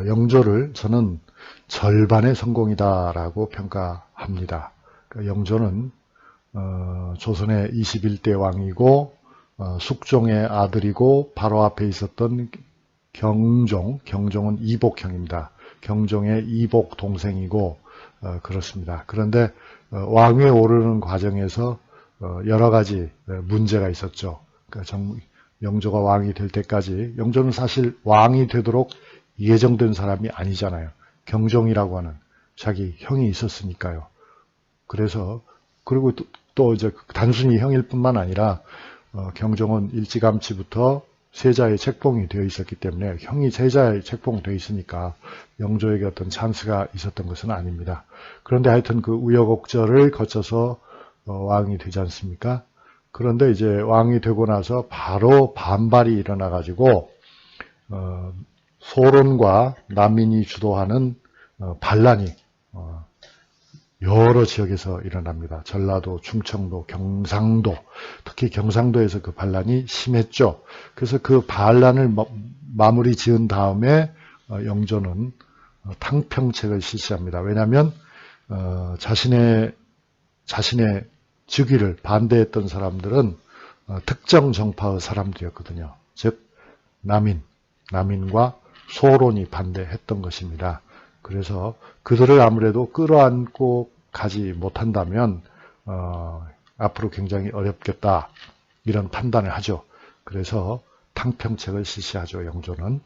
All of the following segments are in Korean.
영조를 저는 절반의 성공이다라고 평가합니다. 그러니까 영조는 조선의 21대 왕이고 숙종의 아들이고 바로 앞에 있었던 경종은 이복형입니다. 경종의 이복 동생이고 그렇습니다. 그런데 왕위에 오르는 과정에서 여러 가지 문제가 있었죠. 그러니까 영조가 왕이 될 때까지 영조는 사실 왕이 되도록 예정된 사람이 아니잖아요. 경종이라고 하는 자기 형이 있었으니까요. 그래서 그리고 또 이제 단순히 형일 뿐만 아니라 경종은 일찌감치부터 세자의 책봉이 되어 있었기 때문에 형이 세자의 책봉되어 있으니까 영조에게 어떤 찬스가 있었던 것은 아닙니다. 그런데 하여튼 그 우여곡절을 거쳐서 왕이 되지 않습니까? 그런데 이제 왕이 되고 나서 바로 반발이 일어나 가지고 소론과 남인이 주도하는 반란이 여러 지역에서 일어납니다. 전라도, 충청도, 경상도, 특히 경상도에서 그 반란이 심했죠. 그래서 그 반란을 마무리 지은 다음에 영조는 탕평책을 실시합니다. 왜냐하면 자신의 즉위를 반대했던 사람들은 특정 정파의 사람들이었거든요. 즉 남인과 소론이 반대했던 것입니다. 그래서 그들을 아무래도 끌어안고 가지 못한다면 앞으로 굉장히 어렵겠다 이런 판단을 하죠. 그래서 탕평책을 실시하죠. 영조는.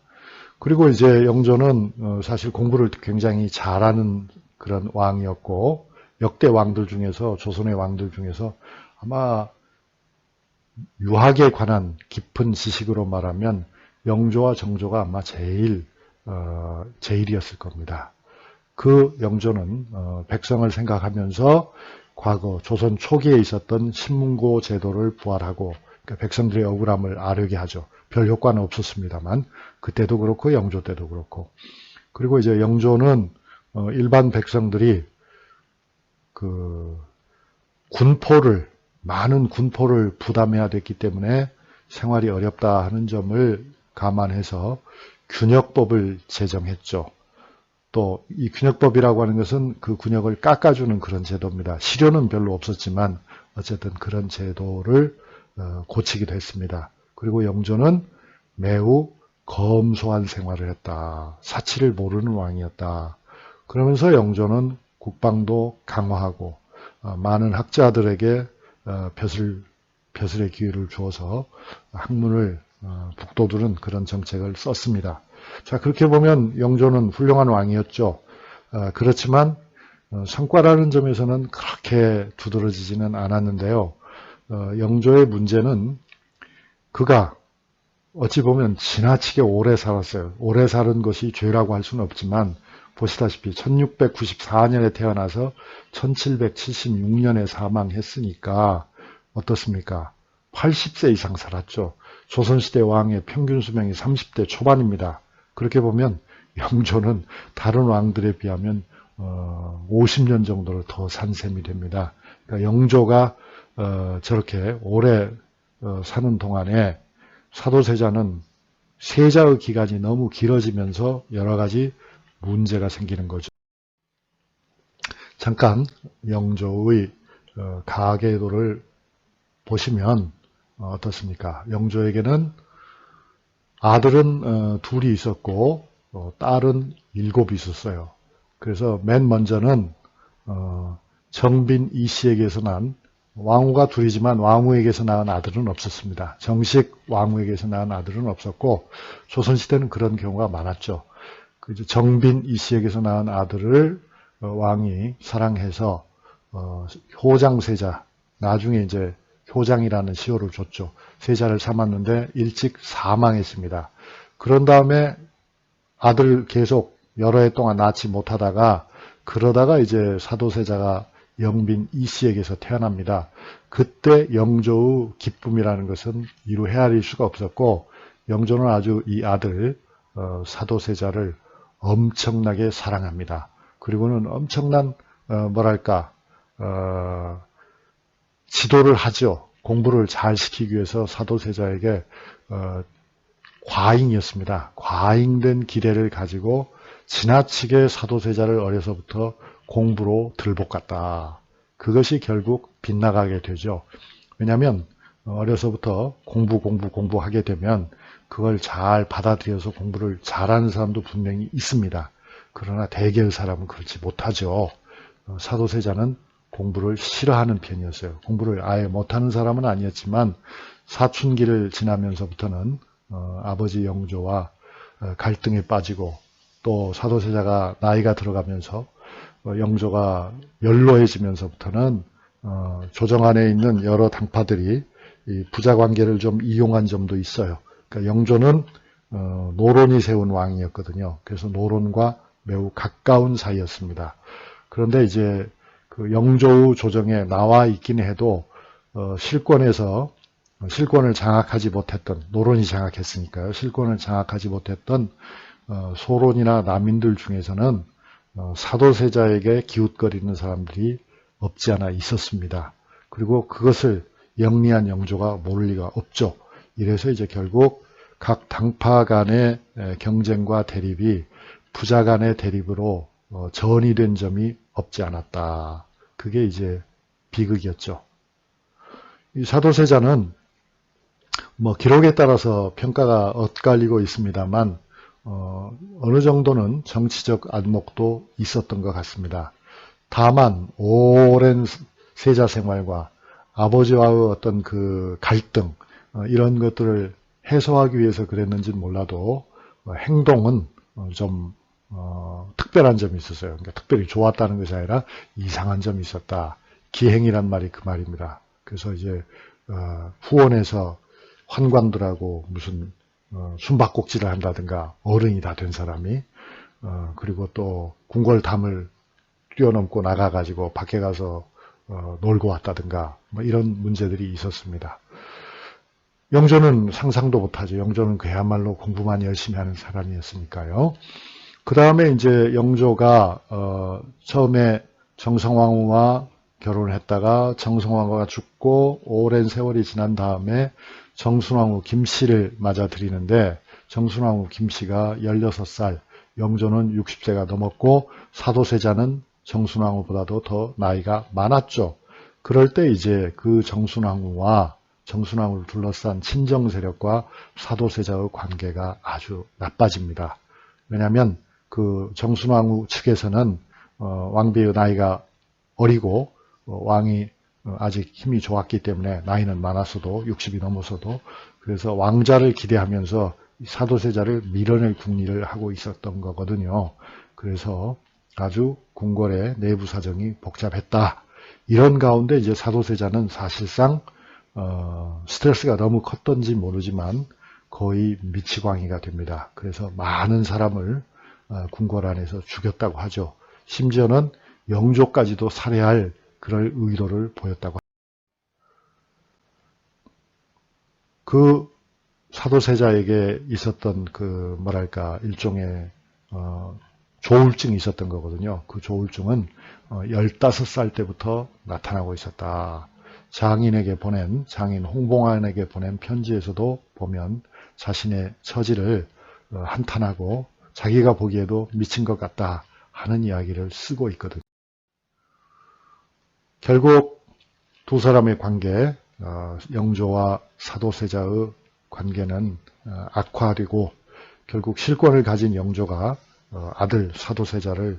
그리고 이제 영조는 사실 공부를 굉장히 잘하는 그런 왕이었고 역대 왕들 중에서 조선의 왕들 중에서 아마 유학에 관한 깊은 지식으로 말하면 영조와 정조가 아마 제일이었을 겁니다. 그 영조는 백성을 생각하면서 과거 조선 초기에 있었던 신문고 제도를 부활하고 그러니까 백성들의 억울함을 아르게 하죠. 별 효과는 없었습니다만 그때도 그렇고 영조 때도 그렇고. 그리고 이제 영조는 일반 백성들이 그 많은 군포를 부담해야 됐기 때문에 생활이 어렵다 하는 점을 감안해서 균역법을 제정했죠. 또 이 균역법이라고 하는 것은 그 군역을 깎아주는 그런 제도입니다. 실효는 별로 없었지만 어쨌든 그런 제도를 고치기도 했습니다. 그리고 영조는 매우 검소한 생활을 했다. 사치를 모르는 왕이었다. 그러면서 영조는 국방도 강화하고 많은 학자들에게 벼슬의 기회를 주어서 학문을 북돋우는 그런 정책을 썼습니다. 자, 그렇게 보면 영조는 훌륭한 왕이었죠. 그렇지만 성과라는 점에서는 그렇게 두드러지지는 않았는데요. 영조의 문제는 그가 어찌 보면 지나치게 오래 살았어요. 오래 사는 것이 죄라고 할 수는 없지만 보시다시피 1694년에 태어나서 1776년에 사망했으니까 어떻습니까? 80세 이상 살았죠. 조선시대 왕의 평균 수명이 30대 초반입니다. 그렇게 보면 영조는 다른 왕들에 비하면 50년 정도를 더 산 셈이 됩니다. 그러니까 영조가 저렇게 오래 사는 동안에 사도세자는 세자의 기간이 너무 길어지면서 여러 가지 문제가 생기는 거죠. 잠깐 영조의 가계도를 보시면 어떻습니까? 영조에게는 아들은 둘이 있었고 딸은 7이 있었어요. 그래서 맨 먼저는 정빈 이씨에게서 난 왕후가 둘이지만 왕후에게서 낳은 아들은 없었습니다. 정식 왕후에게서 낳은 아들은 없었고 조선시대는 그런 경우가 많았죠. 정빈 이씨에게서 낳은 아들을 왕이 사랑해서 효장세자, 나중에 이제 효장이라는 시호를 줬죠. 세자를 삼았는데 일찍 사망했습니다. 그런 다음에 아들 계속 여러 해 동안 낳지 못하다가 그러다가 이제 사도세자가 영빈 이씨에게서 태어납니다. 그때 영조의 기쁨이라는 것은 이루 헤아릴 수가 없었고 영조는 아주 이 아들 사도세자를 엄청나게 사랑합니다. 그리고는 엄청난 지도를 하죠. 공부를 잘 시키기 위해서 사도세자에게 과잉이었습니다. 과잉된 기대를 가지고 지나치게 사도세자를 어려서부터 공부로 들볶았다. 그것이 결국 빗나가게 되죠. 왜냐하면 어려서부터 공부하게 되면 그걸 잘 받아들여서 공부를 잘하는 사람도 분명히 있습니다. 그러나 대개의 사람은 그렇지 못하죠. 사도세자는 공부를 싫어하는 편이었어요. 공부를 아예 못하는 사람은 아니었지만 사춘기를 지나면서부터는 아버지 영조와 갈등에 빠지고 또 사도세자가 나이가 들어가면서 영조가 연로해지면서부터는 조정 안에 있는 여러 당파들이 이 부자관계를 좀 이용한 점도 있어요. 그러니까 영조는 노론이 세운 왕이었거든요. 그래서 노론과 매우 가까운 사이였습니다. 그런데 이제 그 영조의 조정에 나와 있긴 해도 실권에서 실권을 장악하지 못했던, 노론이 장악했으니까요. 실권을 장악하지 못했던 소론이나 남인들 중에서는 사도세자에게 기웃거리는 사람들이 없지 않아 있었습니다. 그리고 그것을 영리한 영조가 모를 리가 없죠. 이래서 이제 결국 각 당파 간의 경쟁과 대립이 부자 간의 대립으로 전이된 점이 없지 않았다. 그게 이제 비극이었죠. 이 사도세자는 뭐 기록에 따라서 평가가 엇갈리고 있습니다만 어느 정도는 정치적 안목도 있었던 것 같습니다. 다만 오랜 세자 생활과 아버지와의 어떤 그 갈등 이런 것들을 해소하기 위해서 그랬는지는 몰라도 행동은 좀 특별한 점이 있었어요. 그러니까 특별히 좋았다는 것이 아니라 이상한 점이 있었다. 기행이란 말이 그 말입니다. 그래서 이제 후원에서 환관들하고 무슨 숨바꼭질을 한다든가 어른이 다 된 사람이 그리고 또 궁궐담을 뛰어넘고 나가가지고 밖에 가서 놀고 왔다든가 뭐 이런 문제들이 있었습니다. 영조는 상상도 못하죠. 영조는 그야말로 공부만 열심히 하는 사람이었으니까요. 그 다음에 이제 영조가 처음에 정성왕후와 결혼을 했다가 정성왕후가 죽고 오랜 세월이 지난 다음에 정순왕후 김씨를 맞아들이는데 정순왕후 김씨가 16살, 영조는 60세가 넘었고 사도세자는 정순왕후보다도 더 나이가 많았죠. 그럴 때 이제 그 정순왕후와 정순왕후를 둘러싼 친정 세력과 사도세자의 관계가 아주 나빠집니다. 왜냐하면 그 정순왕후 측에서는 왕비의 나이가 어리고 왕이 아직 힘이 좋았기 때문에 나이는 많았어도 60이 넘어서도 그래서 왕자를 기대하면서 사도세자를 밀어낼 궁리를 하고 있었던 거거든요. 그래서 아주 궁궐의 내부 사정이 복잡했다. 이런 가운데 이제 사도세자는 사실상 스트레스가 너무 컸던지 모르지만 거의 미치광이가 됩니다. 그래서 많은 사람을 궁궐 안에서 죽였다고 하죠. 심지어는 영조까지도 살해할 그럴 의도를 보였다고 합니다. 그 사도세자에게 있었던 그 뭐랄까 일종의 조울증이 있었던 거거든요. 그 조울증은 15살 때부터 나타나고 있었다. 장인 홍봉안에게 보낸 편지에서도 보면 자신의 처지를 한탄하고 자기가 보기에도 미친 것 같다 하는 이야기를 쓰고 있거든요. 결국 두 사람의 관계, 영조와 사도세자의 관계는 악화되고 결국 실권을 가진 영조가 아들 사도세자를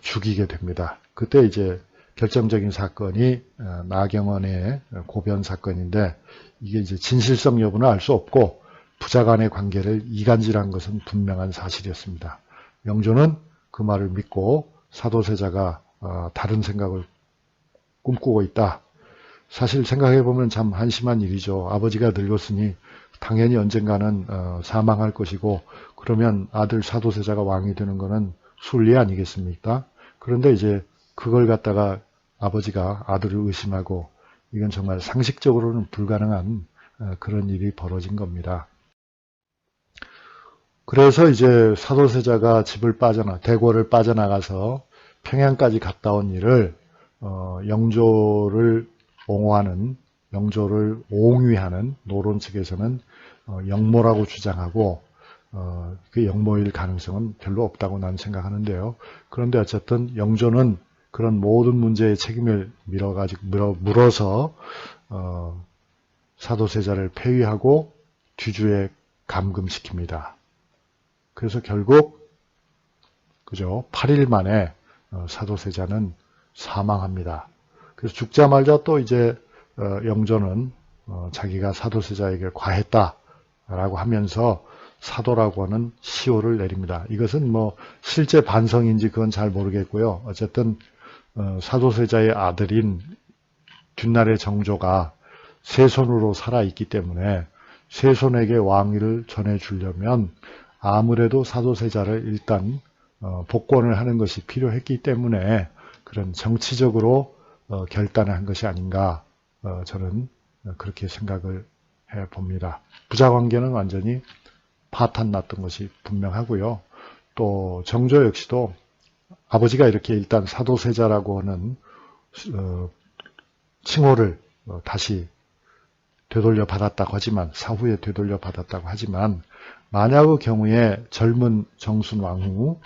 죽이게 됩니다. 그때 이제 결정적인 사건이 나경원의 고변 사건인데 이게 이제 진실성 여부는 알 수 없고 부자 간의 관계를 이간질한 것은 분명한 사실이었습니다. 영조는 그 말을 믿고 사도세자가 다른 생각을 꿈꾸고 있다. 사실 생각해보면 참 한심한 일이죠. 아버지가 늙었으니 당연히 언젠가는 사망할 것이고 그러면 아들 사도세자가 왕이 되는 것은 순리 아니겠습니까? 그런데 이제 그걸 갖다가 아버지가 아들을 의심하고 이건 정말 상식적으로는 불가능한 그런 일이 벌어진 겁니다. 그래서 이제 사도세자가 대궐을 빠져나가서 평양까지 갔다 온 일을 영조를 옹호하는, 영조를 옹위하는 노론 측에서는 영모라고 주장하고 그 영모일 가능성은 별로 없다고 나는 생각하는데요. 그런데 어쨌든 영조는 그런 모든 문제의 책임을 물어서 사도세자를 폐위하고 뒤주에 감금시킵니다. 그래서 결국 그죠? 8일 만에 사도세자는 사망합니다. 그래서 죽자마자 또 이제 영조는 자기가 사도세자에게 과했다라고 하면서 사도라고 하는 시호를 내립니다. 이것은 뭐 실제 반성인지 그건 잘 모르겠고요. 어쨌든 사도세자의 아들인 뒷날의 정조가 세손으로 살아있기 때문에 세손에게 왕위를 전해주려면 아무래도 사도세자를 일단 복권을 하는 것이 필요했기 때문에 그런 정치적으로 결단을 한 것이 아닌가 저는 그렇게 생각을 해봅니다. 부자관계는 완전히 파탄났던 것이 분명하고요. 또 정조 역시도 아버지가 이렇게 일단 사도세자라고 하는 칭호를 다시 되돌려 받았다고 하지만 사후에 되돌려 받았다고 하지만 만약의 경우에 젊은 정순왕후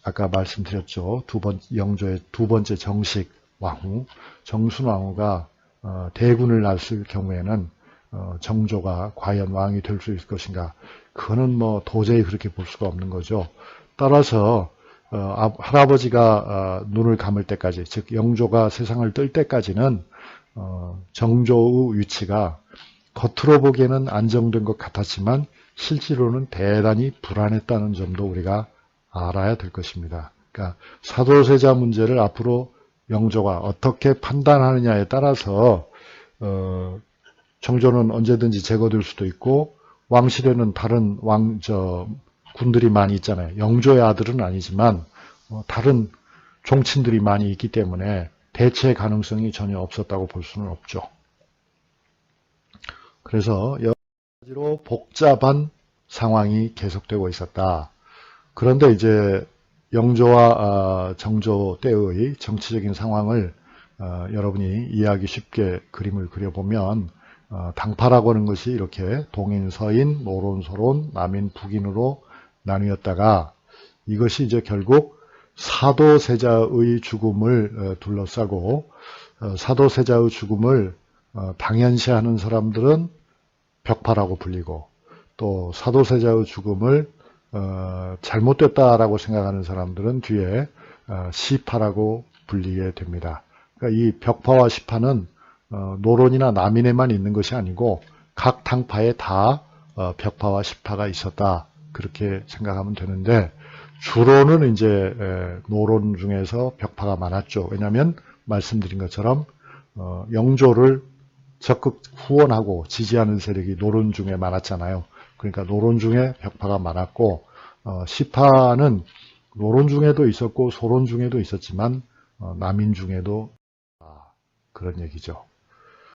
아까 말씀드렸죠. 영조의 두 번째 정식 왕후 정순왕후가 대군을 낳았을 경우에는 정조가 과연 왕이 될 수 있을 것인가? 그거는 뭐 도저히 그렇게 볼 수가 없는 거죠. 따라서 할아버지가 눈을 감을 때까지, 즉 영조가 세상을 뜰 때까지는 정조의 위치가 겉으로 보기에는 안정된 것 같았지만 실제로는 대단히 불안했다는 점도 우리가 알아야 될 것입니다. 그러니까 사도세자 문제를 앞으로 영조가 어떻게 판단하느냐에 따라서 정조는 언제든지 제거될 수도 있고 왕실에는 다른 군들이 많이 있잖아요. 영조의 아들은 아니지만 다른 종친들이 많이 있기 때문에 대체 가능성이 전혀 없었다고 볼 수는 없죠. 그래서 여러 가지로 복잡한 상황이 계속되고 있었다. 그런데 이제 영조와 정조 때의 정치적인 상황을 여러분이 이해하기 쉽게 그림을 그려보면 당파라고 하는 것이 이렇게 동인, 서인, 노론, 소론, 남인, 북인으로 나뉘었다가 이것이 이제 결국 사도세자의 죽음을 둘러싸고 사도세자의 죽음을 당연시하는 사람들은 벽파라고 불리고 또 사도세자의 죽음을 잘못됐다라고 생각하는 사람들은 뒤에 시파라고 불리게 됩니다. 그러니까 이 벽파와 시파는 노론이나 남인에만 있는 것이 아니고 각 당파에 다 벽파와 시파가 있었다. 그렇게 생각하면 되는데 주로는 이제 노론 중에서 벽파가 많았죠. 왜냐하면 말씀드린 것처럼 영조를 적극 후원하고 지지하는 세력이 노론 중에 많았잖아요. 그러니까 노론 중에 벽파가 많았고 시파는 노론 중에도 있었고 소론 중에도 있었지만 남인 중에도 그런 얘기죠.